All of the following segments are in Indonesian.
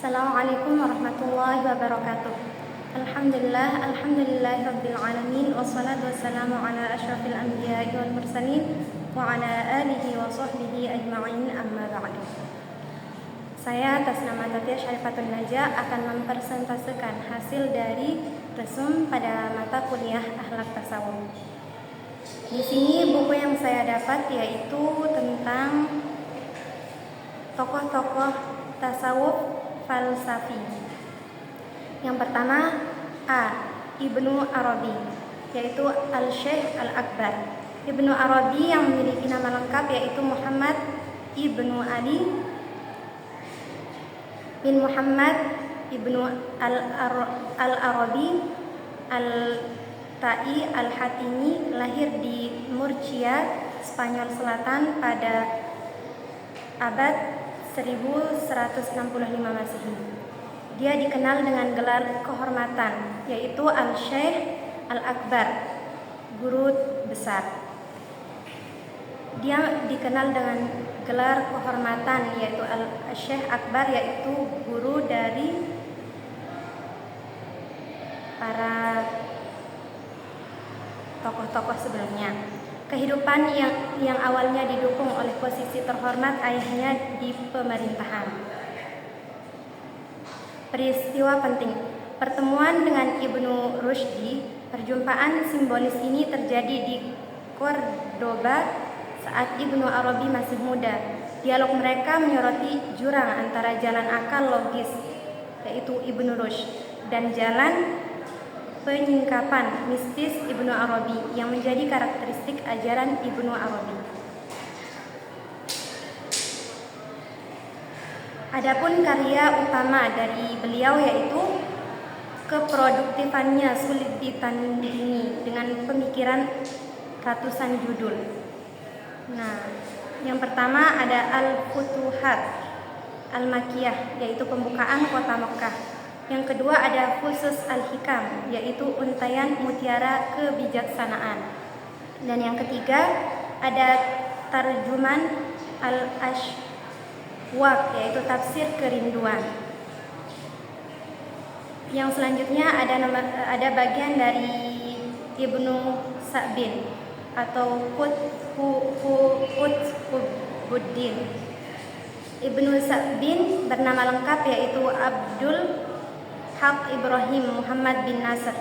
Assalamualaikum warahmatullahi wabarakatuh. Alhamdulillahirabbil alamin wassalatu wassalamu ala asyrafil anbiya'i wal mursalin wa ala alihi wa sahbihi ajma'in amma ba'du. Saya atas nama Tatia Syarifatun Najah akan mempresentasikan hasil dari resum pada mata kuliah Akhlak Tasawuf. Di sini buku yang saya dapat yaitu tentang tokoh-tokoh tasawuf falsafi. Yang pertama Ibnu Arabi, yaitu Al-Syekh Al-Akbar. Ibnu Arabi yang memiliki nama lengkap yaitu Muhammad Ibnu Ali bin Muhammad Ibnu Al-Arabi Al-Ta'i Al-Hatimi, lahir di Murcia, Spanyol Selatan pada abad 1165 Masehi. Dia dikenal dengan gelar kehormatan yaitu Al-Syekh Al-Akbar, guru besar. Dia dikenal dengan gelar kehormatan yaitu Al-Syekh Akbar, yaitu guru dari para tokoh-tokoh sebelumnya. Kehidupan yang awalnya didukung oleh posisi terhormat ayahnya di pemerintahan. Peristiwa penting. Pertemuan dengan Ibnu Rushdi. Perjumpaan simbolis ini terjadi di Cordoba saat Ibnu Arabi masih muda. Dialog mereka menyoroti jurang antara jalan akal logis yaitu Ibnu Rushd dan jalan penyingkapan mistis Ibnu Arabi yang menjadi karakteristik ajaran Ibnu Arabi. Adapun karya utama dari beliau yaitu keproduktifannya sulit ditandingi dengan pemikiran ratusan judul. Nah, yang pertama ada Al-Futuhat Al-Makkiyah, yaitu pembukaan kota Mekah. Yang kedua ada Fusus Al-Hikam, yaitu untaian mutiara kebijaksanaan. Dan yang ketiga ada Tarjuman Al-Ashwaq, yaitu tafsir kerinduan. Yang selanjutnya ada bagian dari Ibnu Sa'bin atau Qutbuddin. Ibnu Sa'bin bernama lengkap yaitu Abdul Haq Ibrahim Muhammad bin Nasr,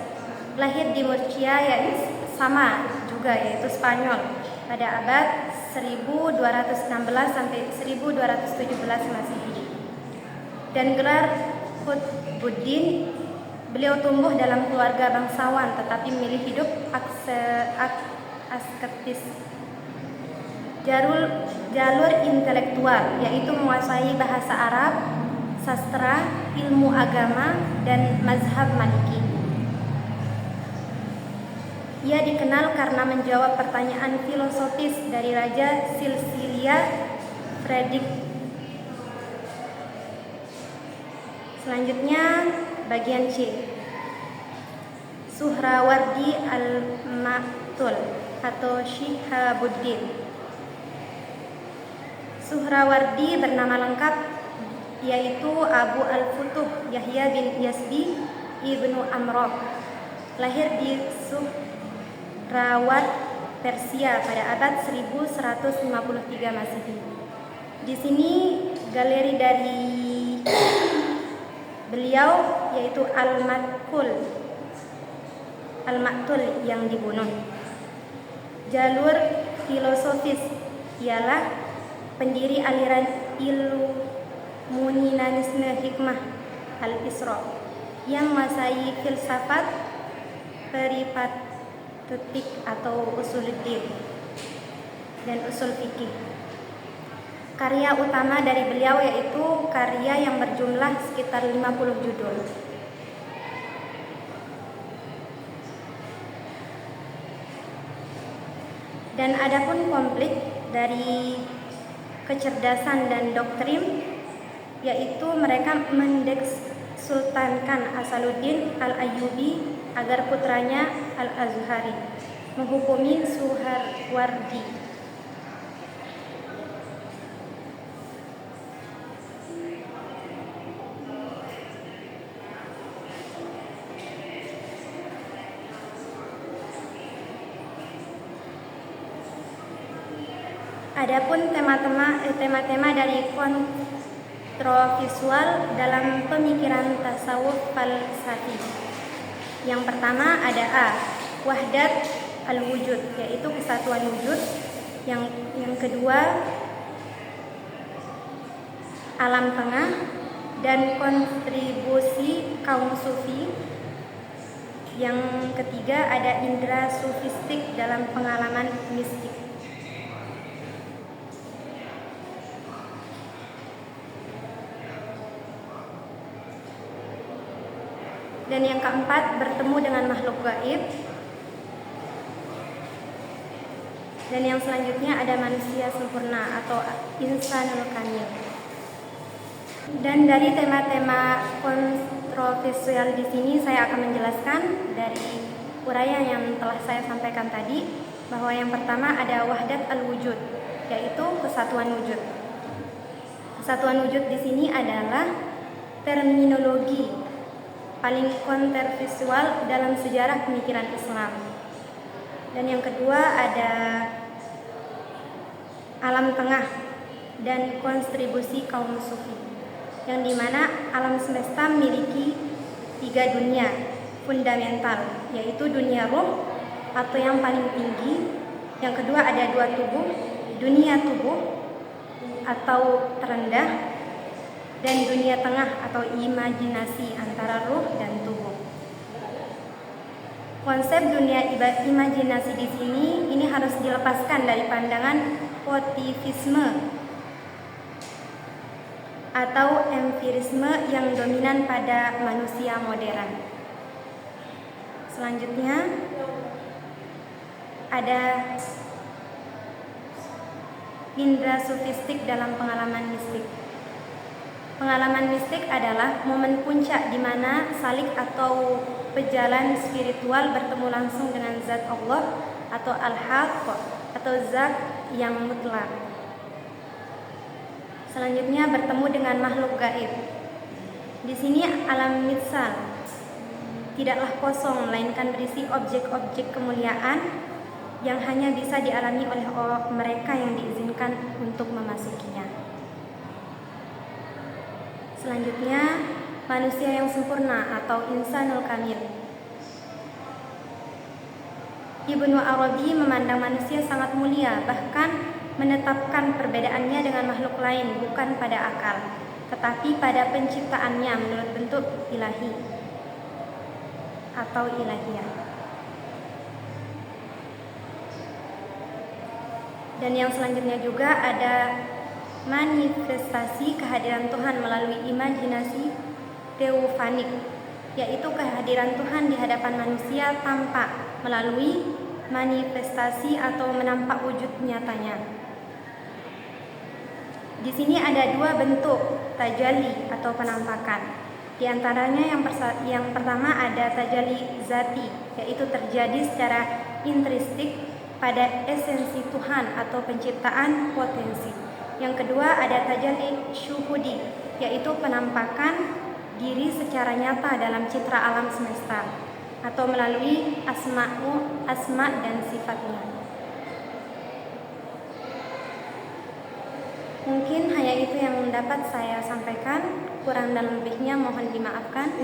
lahir di Murcia yaitu sama juga yaitu Spanyol pada abad 1216 sampai 1217 Masehi. Dan gelar Qutbuddin, beliau tumbuh dalam keluarga bangsawan tetapi memilih hidup asketis. Jalur intelektual yaitu menguasai bahasa Arab, sastra, ilmu agama, dan mazhab Maliki. Ia dikenal karena menjawab pertanyaan filosofis dari Raja Sisilia Friedrich. Selanjutnya bagian C, Suhrawardi Al-Maktul atau Shihabuddin. Suhrawardi bernama lengkap yaitu Abu Al-Futuh Yahya bin Yazdi Ibnu Amroh, lahir di Suhraward, Persia pada abad 1153 Masehi. Di sini galeri dari beliau yaitu Al-Maktul yang dibunuh. Jalur filosofis ialah pendiri aliran Illuminanisme Hikmah Al-Isra yang menguasai filsafat, peripatetik atau usuluddin dan usul fikih. Karya utama dari beliau yaitu karya yang berjumlah sekitar 50 judul. Dan adapun konflik dari kecerdasan dan doktrin yaitu mereka mendeksultankan Asaluddin Al-Ayyubi agar putranya Al-Azhari menghukumi Suhrawardi. Adapun tema-tema dari kontrovisual dalam pemikiran tasawuf falsafi. Yang pertama ada A, wahdat al-wujud, yaitu kesatuan wujud. Yang kedua alam tengah dan kontribusi kaum sufi. Yang ketiga ada indera sufistik dalam pengalaman mistik. Dan yang keempat, bertemu dengan makhluk gaib. Dan yang selanjutnya ada manusia sempurna atau insanul kamil. Dan dari tema-tema kontroversial di sini saya akan menjelaskan dari uraian yang telah saya sampaikan tadi, bahwa yang pertama ada wahdat al-wujud, yaitu kesatuan wujud. Kesatuan wujud di sini adalah terminologi paling kontroversial dalam sejarah pemikiran Islam. Dan yang kedua ada alam tengah dan kontribusi kaum sufi, yang dimana alam semesta memiliki 3 dunia fundamental, yaitu dunia ruh atau yang paling tinggi. Yang kedua ada 2 tubuh, dunia tubuh atau terendah, dan dunia tengah atau imajinasi antara ruh dan tubuh. Konsep dunia imajinasi di sini ini harus dilepaskan dari pandangan positivisme atau empirisme yang dominan pada manusia modern. Selanjutnya ada indera sufistik dalam pengalaman mistik. Pengalaman mistik adalah momen puncak di mana salik atau pejalan spiritual bertemu langsung dengan zat Allah atau al-haq atau zat yang mutlak. Selanjutnya bertemu dengan makhluk gaib. Di sini alam mitsal tidaklah kosong, melainkan berisi objek-objek kemuliaan yang hanya bisa dialami oleh mereka yang diizinkan untuk memasukinya. Selanjutnya, manusia yang sempurna atau insanul kamil. Ibnu Arabi memandang manusia sangat mulia, bahkan menetapkan perbedaannya dengan makhluk lain bukan pada akal, tetapi pada penciptaannya menurut bentuk ilahi atau ilahiyah. Dan yang selanjutnya juga ada manifestasi kehadiran Tuhan melalui imajinasi teofanik, yaitu kehadiran Tuhan di hadapan manusia tampak melalui manifestasi atau menampak wujud nyatanya. Di sini ada 2 bentuk tajalli atau penampakan. Di antaranya yang pertama ada tajalli zati, yaitu terjadi secara intrinsik pada esensi Tuhan atau penciptaan potensi. Yang kedua ada tajalli syuhudi, yaitu penampakan diri secara nyata dalam citra alam semesta atau melalui asma dan sifatnya. Mungkin hanya itu yang dapat saya sampaikan, kurang dan lebihnya mohon dimaafkan.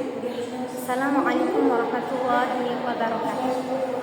Assalamualaikum warahmatullahi wabarakatuh.